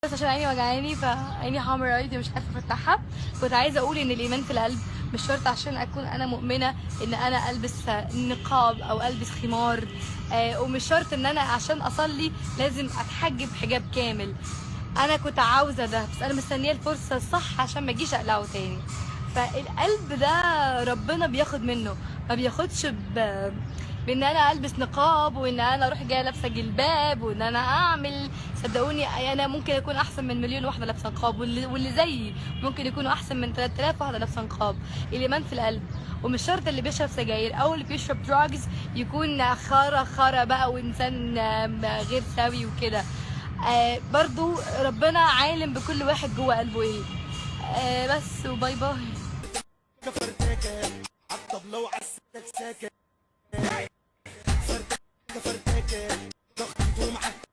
بس عشان عيني وجعاني فعيني حمرا دي مش عارفه افتحها. كنت عايزه اقول ان الايمان في القلب مش شرط عشان اكون انا مؤمنه ان انا البس نقاب او البس خمار. ومش شرط ان انا عشان اصلي لازم اتحجب حجاب كامل. انا كنت عاوزه ده بس انا مستنيه الفرصه الصح عشان ما اجيش اقلعه تاني. فالقلب ده ربنا بياخد منه، ما بياخدش بان انا البس نقاب وان انا اروح جايه لابسه جلباب وان انا اعمل. صدقوني انا ممكن اكون احسن من مليون واحده لابسه نقاب، واللي زيي ممكن يكونوا احسن من 3000 واحده لابسه نقاب. الايمان في القلب. ومش شرط اللي بيشرب سجاير او اللي بيشرب دراجز يكون خرا بقى وانسان غير سوي وكده. برضو ربنا عالم بكل واحد جوه قلبه ايه. بس وباي باي. كفرتاكة عالطبلة وعالسكة ساكة فرتاكة ضغط ومعاك